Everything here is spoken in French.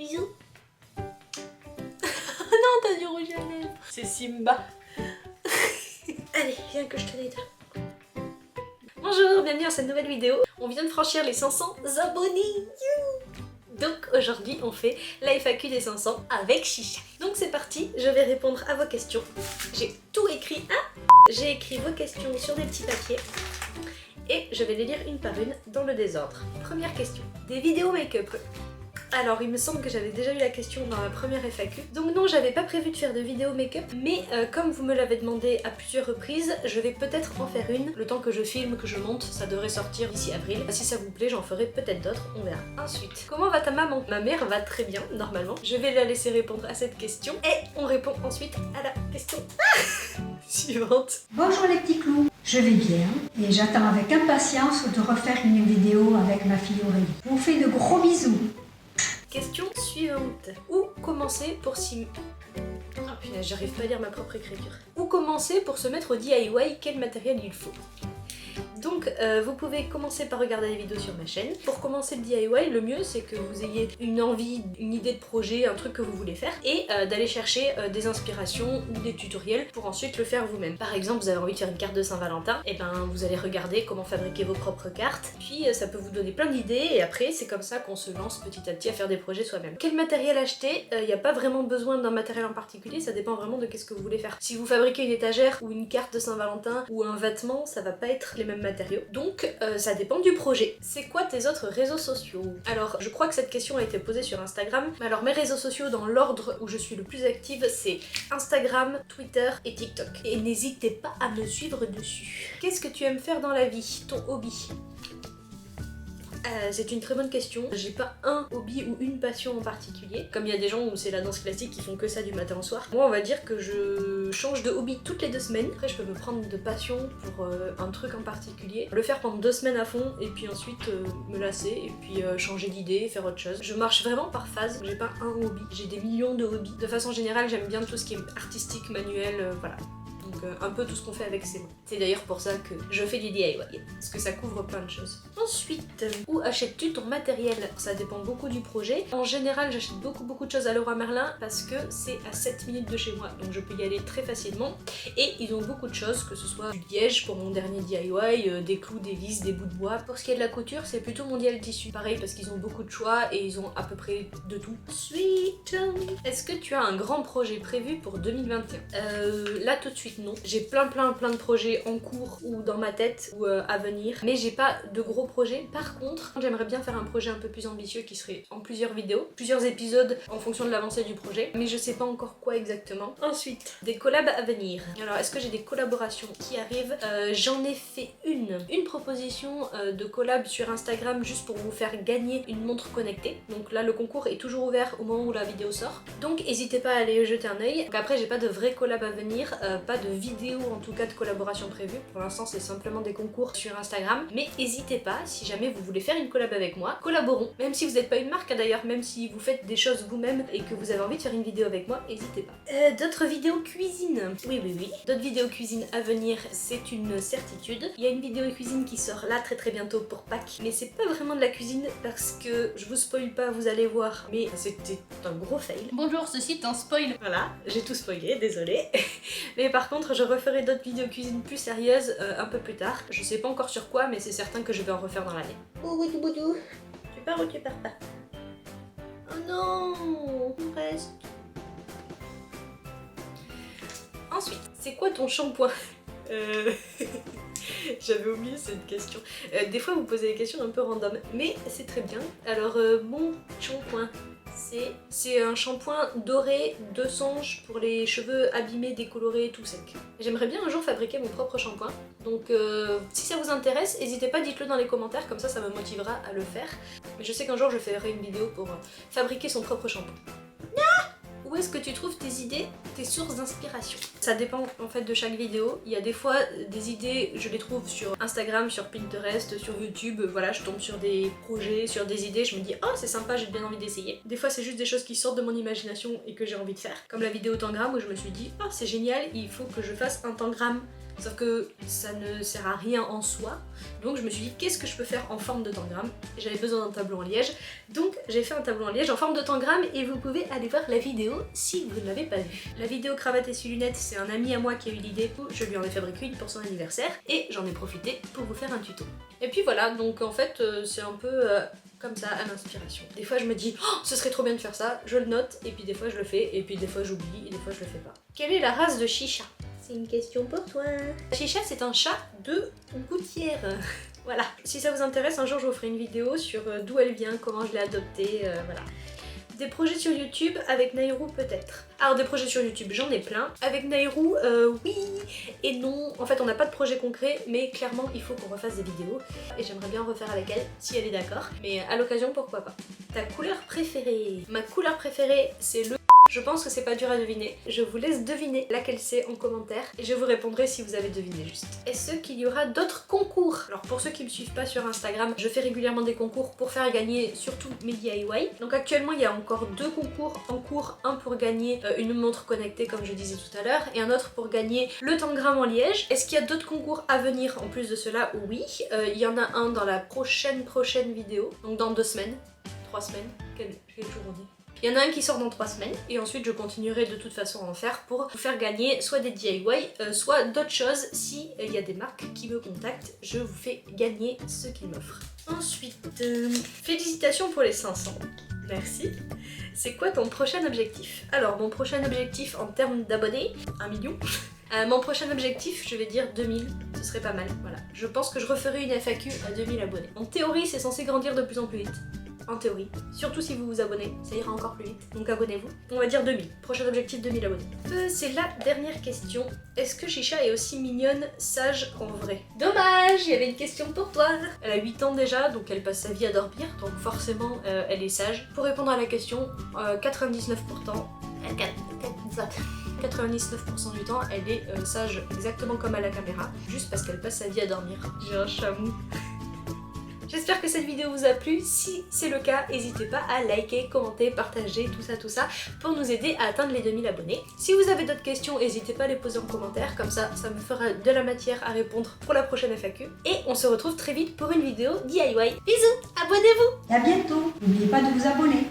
bisous. Non, t'as du rouge à lèvres. C'est Simba. Allez, viens que je te l'aide. Bonjour, bienvenue dans cette nouvelle vidéo. On vient de franchir les 500 abonnés. Donc aujourd'hui on fait la FAQ des 500 avec Chicha. Donc c'est parti, je vais répondre à vos questions. J'ai tout écrit. J'ai écrit vos questions sur des petits papiers. Et je vais les lire une par une dans le désordre. Première question. Des vidéos make-up. Alors il me semble que j'avais déjà eu la question dans la première FAQ. Donc non, j'avais pas prévu de faire de vidéo make-up, mais comme vous me l'avez demandé à plusieurs reprises, je vais peut-être en faire une. Le temps que je filme, que je monte, ça devrait sortir d'ici avril. Si ça vous plaît, j'en ferai peut-être d'autres, on verra. Ensuite, comment va ta maman? Ma mère va très bien, normalement. Je vais la laisser répondre à cette question. Et on répond ensuite à la question suivante. Bonjour les petits clous, je vais bien et j'attends avec impatience de refaire une vidéo avec ma fille Aurélie. Je vous fais de gros bisous. Question suivante. Où commencer pour s'y... Oh punaise, j'arrive pas à lire ma propre écriture. Où commencer pour se mettre au DIY? Quel matériel il faut? Donc vous pouvez commencer par regarder les vidéos sur ma chaîne. Pour commencer le DIY, le mieux c'est que vous ayez une envie, une idée de projet, un truc que vous voulez faire et d'aller chercher des inspirations ou des tutoriels pour ensuite le faire vous-même. Par exemple, vous avez envie de faire une carte de Saint-Valentin, et ben vous allez regarder comment fabriquer vos propres cartes, puis ça peut vous donner plein d'idées et après c'est comme ça qu'on se lance petit à petit à faire des projets soi-même. Quel matériel acheter? Il n'y a pas vraiment besoin d'un matériel en particulier, ça dépend vraiment de qu'est-ce que vous voulez faire. Si vous fabriquez une étagère ou une carte de Saint-Valentin ou un vêtement, ça va pas être les mêmes matériaux. Donc ça dépend du projet. C'est quoi tes autres réseaux sociaux? Alors je crois que cette question a été posée sur Instagram. Alors mes réseaux sociaux dans l'ordre où je suis le plus active, c'est Instagram, Twitter et TikTok. Et n'hésitez pas à me suivre dessus. Qu'est-ce que tu aimes faire dans la vie? Ton hobby? C'est une très bonne question. J'ai pas un hobby ou une passion en particulier. Comme il y a des gens où c'est la danse classique qui font que ça du matin au soir. Moi on va dire que je change de hobby toutes les 2 semaines. Après je peux me prendre de passion pour un truc en particulier. Le faire pendant 2 semaines à fond et puis ensuite me lasser et puis changer d'idée, faire autre chose. Je marche vraiment par phase. J'ai pas un hobby. J'ai des millions de hobbies. De façon générale j'aime bien tout ce qui est artistique, manuel, voilà. Donc un peu tout ce qu'on fait avec ses mains. C'est d'ailleurs pour ça que je fais du DIY, parce que ça couvre plein de choses. Ensuite, où achètes-tu ton matériel? Ça dépend beaucoup du projet. En général, j'achète beaucoup de choses à Leroy Merlin parce que c'est à 7 minutes de chez moi, donc je peux y aller très facilement. Et ils ont beaucoup de choses, que ce soit du liège pour mon dernier DIY, des clous, des vis, des bouts de bois. Pour ce qui est de la couture, c'est plutôt Mondial Tissu. Pareil, parce qu'ils ont beaucoup de choix et ils ont à peu près de tout. Ensuite, est-ce que tu as un grand projet prévu pour 2021? Là tout de suite, non. J'ai plein de projets en cours ou dans ma tête ou à venir, mais j'ai pas de gros projets. Par contre, j'aimerais bien faire un projet un peu plus ambitieux qui serait en plusieurs vidéos, plusieurs épisodes en fonction de l'avancée du projet, mais je sais pas encore quoi exactement. Ensuite, des collabs à venir. Alors, est-ce que j'ai des collaborations qui arrivent? J'en ai fait une proposition de collab sur Instagram juste pour vous faire gagner une montre connectée. Donc là, le concours est toujours ouvert au moment où la vidéo sort. Donc, n'hésitez pas à aller jeter un œil. Donc après, j'ai pas de vrai collab à venir, pas de vidéo en tout cas de collaboration prévue. Pour l'instant c'est simplement des concours sur Instagram, mais n'hésitez pas, si jamais vous voulez faire une collab avec moi, collaborons. Même si vous n'êtes pas une marque d'ailleurs, même si vous faites des choses vous-même et que vous avez envie de faire une vidéo avec moi, n'hésitez pas. D'autres vidéos cuisine? Oui. D'autres vidéos cuisine à venir, c'est une certitude. Il y a une vidéo cuisine qui sort là très bientôt pour Pâques, mais c'est pas vraiment de la cuisine parce que je vous spoil pas, vous allez voir, mais c'était un gros fail. Bonjour, ceci est un spoil. Voilà, j'ai tout spoilé, désolée. Mais par contre, je referai d'autres vidéos cuisine plus sérieuses un peu plus tard. Je sais pas encore sur quoi, mais c'est certain que je vais en refaire dans l'année. Boudou, tu pars ou tu pars pas? Oh non, on reste. Ensuite, c'est quoi ton shampoing? J'avais oublié cette question. Des fois vous posez des questions un peu random, mais c'est très bien. Alors mon shampoing, c'est un shampoing doré de songe pour les cheveux abîmés, décolorés, tout sec. J'aimerais bien un jour fabriquer mon propre shampoing, donc si ça vous intéresse, n'hésitez pas, dites-le dans les commentaires, comme ça me motivera à le faire. Mais je sais qu'un jour je ferai une vidéo pour fabriquer son propre shampoing. Où est-ce que tu trouves tes idées, tes sources d'inspiration? Ça dépend en fait de chaque vidéo. Il y a des fois des idées, je les trouve sur Instagram, sur Pinterest, sur YouTube. Voilà, je tombe sur des projets, sur des idées, je me dis oh c'est sympa, j'ai bien envie d'essayer. Des fois c'est juste des choses qui sortent de mon imagination et que j'ai envie de faire. Comme la vidéo tangram où je me suis dit oh c'est génial, il faut que je fasse un tangram Sauf que ça ne sert à rien en soi. Donc je me suis dit qu'est-ce que je peux faire en forme de tangram. J'avais besoin d'un tableau en liège. Donc j'ai fait un tableau en liège en forme de tangram et vous pouvez aller voir la vidéo si vous ne l'avez pas vue. La vidéo cravate et lunettes, c'est un ami à moi qui a eu l'idée, je lui en ai fabriqué une pour son anniversaire et j'en ai profité pour vous faire un tuto. Et puis voilà, donc en fait c'est un peu comme ça à l'inspiration. Des fois je me dis oh, ce serait trop bien de faire ça, je le note et puis des fois je le fais et puis des fois j'oublie et des fois je le fais pas. Quelle est la race de Chicha? C'est une question pour toi. Chicha c'est un chat de gouttière. Voilà. Si ça vous intéresse, un jour je vous ferai une vidéo sur d'où elle vient, comment je l'ai adoptée, voilà. Des projets sur YouTube, avec Nairou peut-être. Alors des projets sur YouTube, j'en ai plein. Avec Nairou, oui et non. En fait, on n'a pas de projet concret, mais clairement, il faut qu'on refasse des vidéos. Et j'aimerais bien refaire avec elle, si elle est d'accord. Mais à l'occasion, pourquoi pas. Ta couleur préférée? Ma couleur préférée, c'est le... Je pense que c'est pas dur à deviner. Je vous laisse deviner laquelle c'est en commentaire et je vous répondrai si vous avez deviné juste. Est-ce qu'il y aura d'autres concours? Alors pour ceux qui me suivent pas sur Instagram, je fais régulièrement des concours pour faire gagner surtout mes DIY. Donc actuellement il y a encore 2 concours en cours, un pour gagner une montre connectée comme je disais tout à l'heure et un autre pour gagner le tangram en liège. Est-ce qu'il y a d'autres concours à venir en plus de cela? Oui, il y en a un dans la prochaine vidéo, donc dans 2 semaines, 3 semaines, quel jour on dit? Il y en a un qui sort dans 3 semaines et ensuite je continuerai de toute façon à en faire pour vous faire gagner soit des DIY, soit d'autres choses. Si il y a des marques qui me contactent, je vous fais gagner ce qu'ils m'offrent. Ensuite, félicitations pour les 500. Merci. C'est quoi ton prochain objectif? Alors mon prochain objectif en termes d'abonnés, 1 million. Mon prochain objectif, je vais dire 2000, ce serait pas mal, voilà. Je pense que je referai une FAQ à 2000 abonnés. En théorie, c'est censé grandir de plus en plus vite. En théorie. Surtout si vous vous abonnez, ça ira encore plus vite. Donc abonnez-vous. On va dire 2000. Prochain objectif, 2000 abonnés. C'est la dernière question. Est-ce que Chicha est aussi mignonne, sage qu'en vrai? Dommage, il y avait une question pour toi. Elle a 8 ans déjà, donc elle passe sa vie à dormir, donc forcément elle est sage. Pour répondre à la question, 99% du temps, elle est sage exactement comme à la caméra, juste parce qu'elle passe sa vie à dormir. J'ai un chamou. J'espère que cette vidéo vous a plu. Si c'est le cas, n'hésitez pas à liker, commenter, partager, tout ça pour nous aider à atteindre les 2000 abonnés. Si vous avez d'autres questions, n'hésitez pas à les poser en commentaire, comme ça me fera de la matière à répondre pour la prochaine FAQ. Et on se retrouve très vite pour une vidéo DIY. Bisous, abonnez-vous! Et à bientôt! N'oubliez pas de vous abonner.